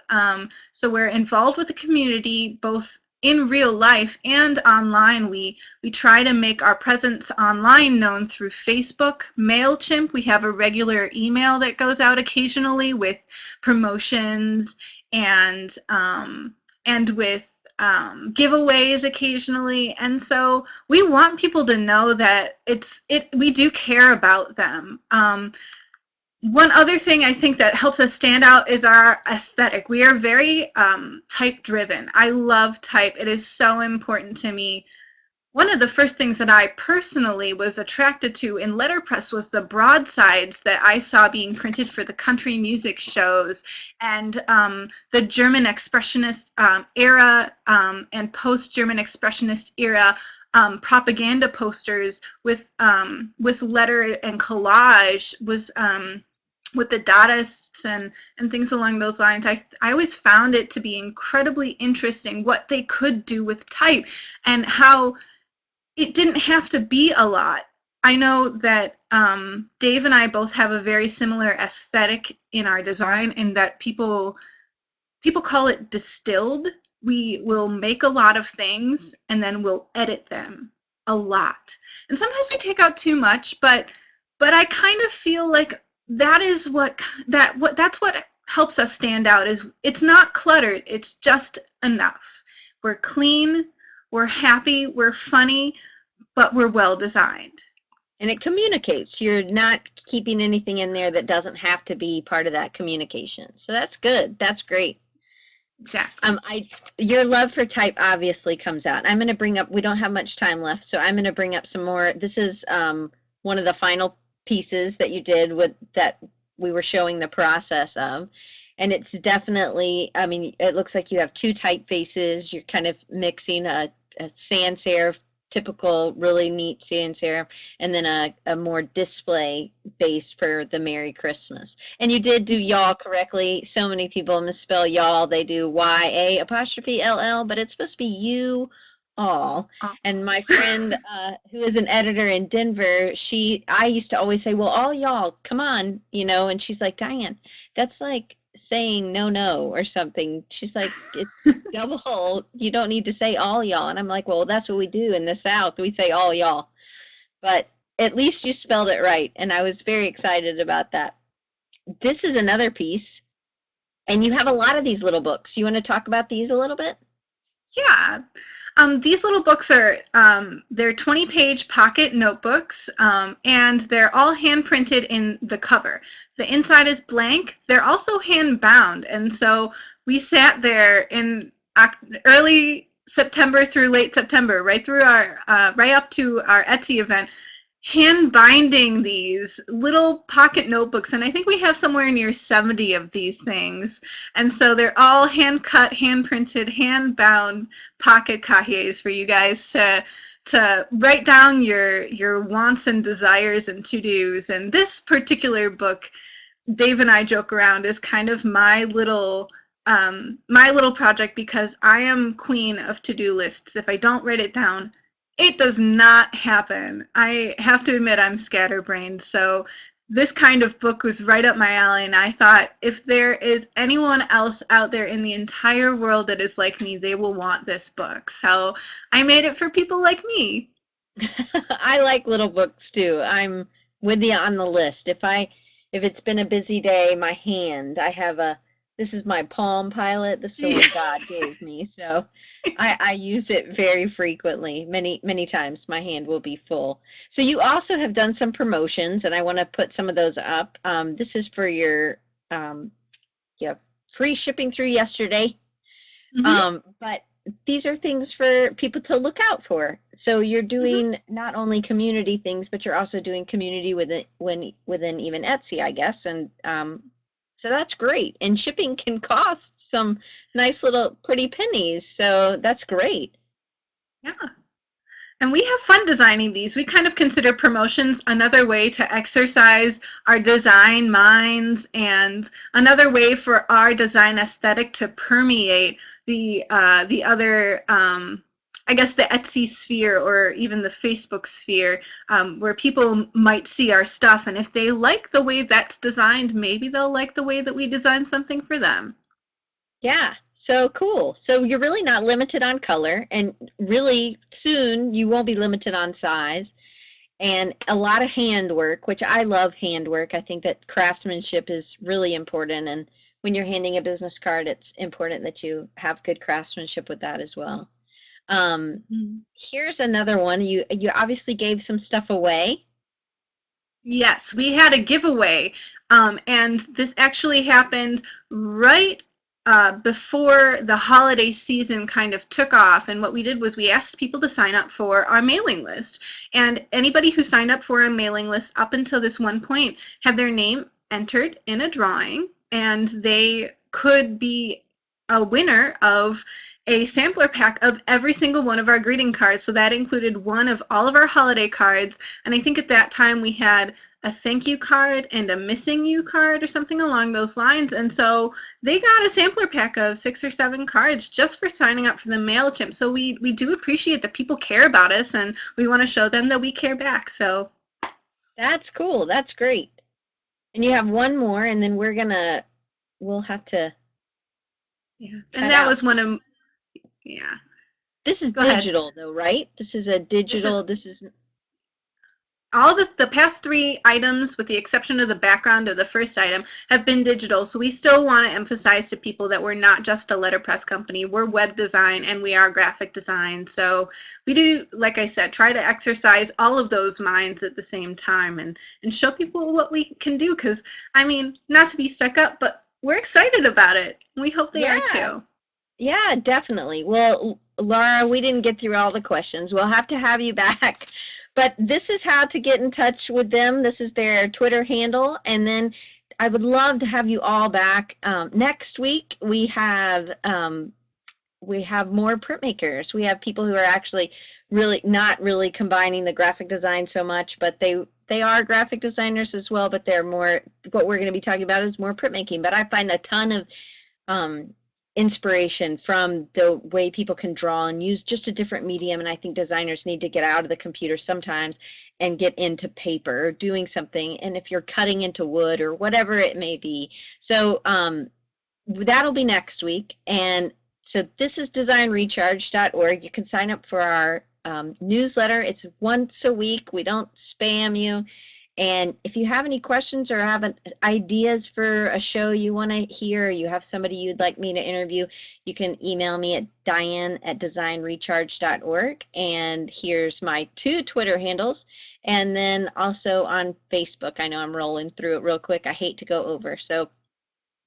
So we're involved with the community, both in real life and online. We try to make our presence online known through Facebook, MailChimp. We have a regular email that goes out occasionally with promotions and with giveaways occasionally. And so we want people to know that we do care about them. One other thing I think that helps us stand out is our aesthetic. We are very type driven. I love type. It is so important to me. One of the first things that I personally was attracted to in letterpress was the broadsides that I saw being printed for the country music shows and the German Expressionist era and post-German Expressionist era propaganda posters with letter and collage was with the Dadaists and things along those lines. I always found it to be incredibly interesting what they could do with type and how it didn't have to be a lot. I know that Dave and I both have a very similar aesthetic in our design in that people call it distilled. We will make a lot of things and then we'll edit them a lot. And sometimes we take out too much, but I kind of feel like that is that's what helps us stand out is it's not cluttered, it's just enough. We're clean, we're happy, we're funny, but we're well designed. And it communicates. You're not keeping anything in there that doesn't have to be part of that communication. So that's good. That's great. Exactly. Your love for type obviously comes out. I'm going to bring up, we don't have much time left, so I'm going to bring up some more. This is one of the final pieces that you did with that we were showing the process of. And it's definitely, I mean, it looks like you have two typefaces. You're kind of mixing a sans serif, typical, really neat sans serif, and then a more display base for the Merry Christmas. And you did do y'all correctly. So many people misspell y'all. They do Y-A apostrophe L-L, but it's supposed to be you all. Oh. And my friend who is an editor in Denver, I used to always say, well, all y'all, come on, you know, and she's like, Diane, that's like saying no or something. She's like, it's double, you don't need to say all y'all. And I'm like, well, that's what we do in the South. We say all y'all. But at least you spelled it right. And I was very excited about that. This is another piece. And you have a lot of these little books. You want to talk about these a little bit? Yeah. These little books are, they're 20-page pocket notebooks, and they're all hand printed in the cover. The inside is blank. They're also hand bound, and so we sat there in early September through late September, right through right up to our Etsy event, hand binding these little pocket notebooks, and I think we have somewhere near 70 of these things. And so they're all hand cut, hand printed, hand bound pocket cahiers for you guys to write down your wants and desires and to-dos. And this particular book, Dave and I joke around, is kind of my little project because I am queen of to-do lists. If I don't write it down, it does not happen. I have to admit I'm scatterbrained, so this kind of book was right up my alley, and I thought if there is anyone else out there in the entire world that is like me, they will want this book. So I made it for people like me. I like little books too. I'm with you on the list. If it's been a busy day, my hand, this is my Palm Pilot. This is the one God gave me. So I use it very frequently. Many times my hand will be full. So you also have done some promotions and I want to put some of those up. This is for your yeah, free shipping through yesterday. But these are things for people to look out for. So you're doing not only community things, but you're also doing community within even Etsy, I guess. And so that's great. And shipping can cost some nice little pretty pennies. So that's great. Yeah. And we have fun designing these. We kind of consider promotions another way to exercise our design minds and another way for our design aesthetic to permeate the other, I guess, the Etsy sphere or even the Facebook sphere, where people might see our stuff. And if they like the way that's designed, maybe they'll like the way that we design something for them. Yeah, so cool. So you're really not limited on color, and really soon you won't be limited on size. And a lot of handwork, which I love handwork. I think that craftsmanship is really important. And when you're handing a business card, it's important that you have good craftsmanship with that as well. Here's another one. You obviously gave some stuff away. Yes, we had a giveaway, and this actually happened right before the holiday season kind of took off. And what we did was we asked people to sign up for our mailing list. And anybody who signed up for our mailing list up until this one point had their name entered in a drawing, and they could be a winner of a sampler pack of every single one of our greeting cards. So that included one of all of our holiday cards. And I think at that time we had a thank you card and a missing you card or something along those lines. And so they got a sampler pack of 6 or 7 cards just for signing up for the MailChimp. So we do appreciate that people care about us, and we want to show them that we care back. So That's cool. That's great. And you have one more, and then we'll have to yeah. And cut that out. was one of, yeah. This is Go ahead. digital though, right? This is a This is digital, this is, all the past 3 items, with the exception of the background of the first item, have been digital. So we still want to emphasize to people that we're not just a letterpress company. We're web design and we are graphic design. So we do, like I said, try to exercise all of those minds at the same time, and show people what we can do. Because, I mean, not to be stuck up, but we're excited about it. We hope they are yeah, too. yeah, definitely. Well, Laura, we didn't get through all the questions. We'll have to have you back. But this is how to get in touch with them. This is their Twitter handle. And then I would love to have you all back. Next week, we have more printmakers. We have people who are actually really not really combining the graphic design so much, but they are graphic designers as well, but they're more, what we're going to be talking about is more printmaking. But I find a ton of um, inspiration from the way people can draw and use just a different medium. And I think designers need to get out of the computer sometimes and get into paper or doing something. And if you're cutting into wood or whatever it may be. So that'll be next week. And so this is designrecharge.org. You can sign up for our newsletter. It's once a week. We don't spam you. And if you have any questions or have ideas for a show you want to hear, or you have somebody you'd like me to interview, you can email me at diane@designrecharge.org. And here's my 2 Twitter handles. And then also on Facebook. I know I'm rolling through it real quick. I hate to go over. So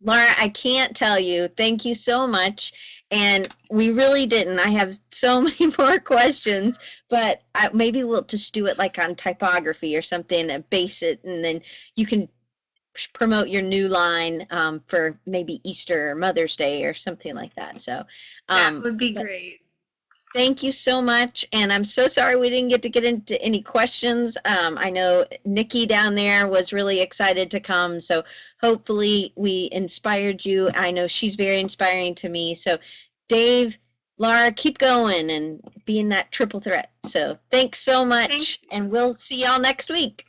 Laura, I can't tell you. Thank you so much. And we really didn't. I have so many more questions, but maybe we'll just do it like on typography or something and base it, and then you can promote your new line for maybe Easter or Mother's Day or something like that. So, That would be but great. thank you so much, and I'm so sorry we didn't get into any questions. I know Nikki down there was really excited to come, so hopefully we inspired you. I know she's very inspiring to me. So Dave, Laura, keep going and being that triple threat. So thanks so Thank much, and we'll see y'all next week.